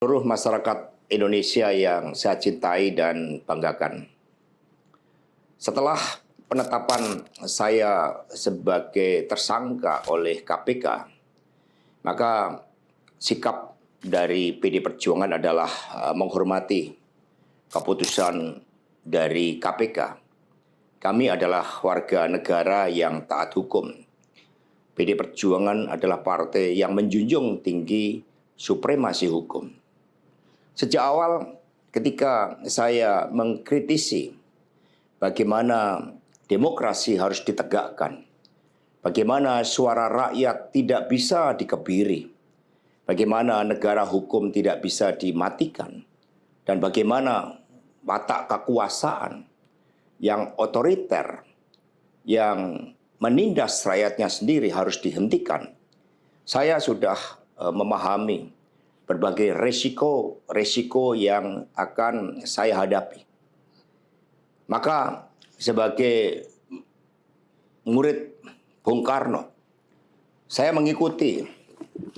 seluruh masyarakat Indonesia yang saya cintai dan banggakan. Setelah penetapan saya sebagai tersangka oleh KPK, maka sikap dari PD Perjuangan adalah menghormati keputusan dari KPK. Kami adalah warga negara yang taat hukum. PD Perjuangan adalah partai yang menjunjung tinggi supremasi hukum. Sejak awal ketika saya mengkritisi bagaimana demokrasi harus ditegakkan, bagaimana suara rakyat tidak bisa dikebiri, bagaimana negara hukum tidak bisa dimatikan, dan bagaimana watak kekuasaan yang otoriter, yang menindas rakyatnya sendiri harus dihentikan. Saya sudah memahami berbagai resiko yang akan saya hadapi. Maka sebagai murid Bung Karno, saya mengikuti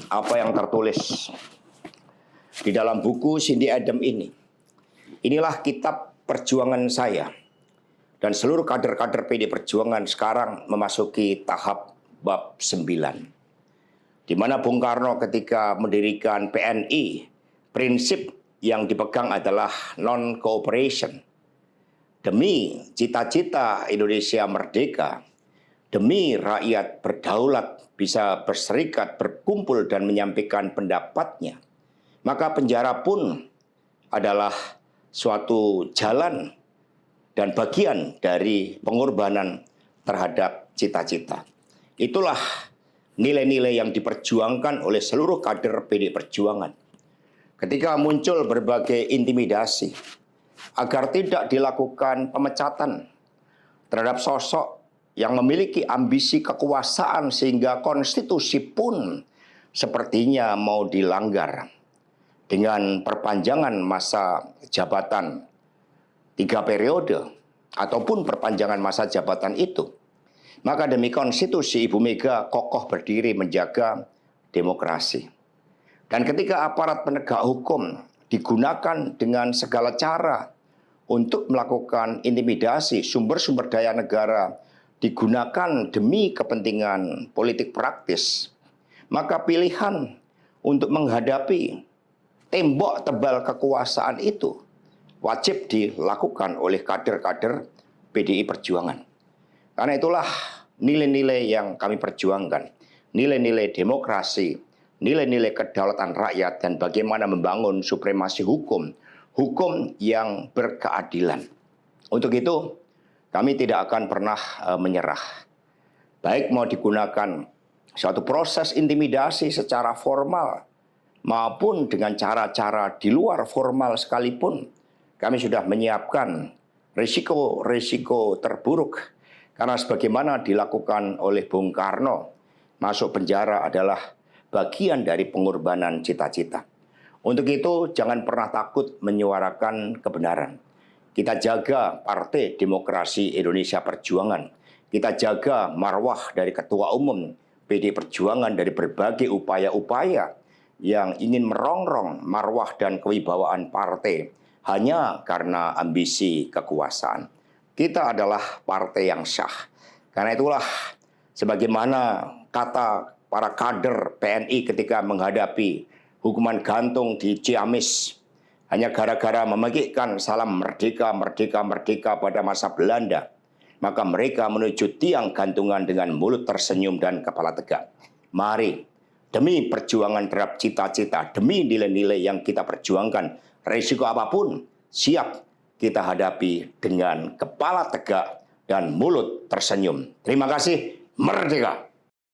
apa yang tertulis di dalam buku Cindy Adams ini. Inilah kitab perjuangan saya. Dan seluruh kader-kader PD Perjuangan sekarang memasuki tahap bab 9. Di mana Bung Karno ketika mendirikan PNI, prinsip yang dipegang adalah non-cooperation. Demi cita-cita Indonesia merdeka, demi rakyat berdaulat bisa berserikat, berkumpul dan menyampaikan pendapatnya, maka penjara pun adalah suatu jalan dan bagian dari pengorbanan terhadap cita-cita. Itulah nilai-nilai yang diperjuangkan oleh seluruh kader PD Perjuangan. Ketika muncul berbagai intimidasi agar tidak dilakukan pemecatan terhadap sosok yang memiliki ambisi kekuasaan sehingga konstitusi pun sepertinya mau dilanggar dengan perpanjangan masa jabatan 3 periode ataupun perpanjangan masa jabatan itu. Maka demi konstitusi Ibu Mega kokoh berdiri menjaga demokrasi. Dan ketika aparat penegak hukum digunakan dengan segala cara untuk melakukan intimidasi, sumber-sumber daya negara digunakan demi kepentingan politik praktis, maka pilihan untuk menghadapi tembok tebal kekuasaan itu wajib dilakukan oleh kader-kader PDI Perjuangan. Karena itulah nilai-nilai yang kami perjuangkan, nilai-nilai demokrasi, nilai-nilai kedaulatan rakyat, dan bagaimana membangun supremasi hukum, hukum yang berkeadilan. Untuk itu, kami tidak akan pernah menyerah. Baik mau digunakan suatu proses intimidasi secara formal, maupun dengan cara-cara di luar formal sekalipun, kami sudah menyiapkan risiko-risiko terburuk. Karena sebagaimana dilakukan oleh Bung Karno, masuk penjara adalah bagian dari pengorbanan cita-cita. Untuk itu jangan pernah takut menyuarakan kebenaran. Kita jaga Partai Demokrasi Indonesia Perjuangan. Kita jaga marwah dari Ketua Umum PD Perjuangan dari berbagai upaya-upaya yang ingin merongrong marwah dan kewibawaan partai hanya karena ambisi kekuasaan. Kita adalah partai yang syah. Karena itulah sebagaimana kata para kader PNI ketika menghadapi hukuman gantung di Ciamis hanya gara-gara memegikkan salam merdeka, merdeka, merdeka pada masa Belanda, maka mereka menuju tiang gantungan dengan mulut tersenyum dan kepala tegak. Mari, demi perjuangan terhadap cita-cita, demi nilai-nilai yang kita perjuangkan, risiko apapun siap kita hadapi dengan kepala tegak dan mulut tersenyum. Terima kasih, merdeka!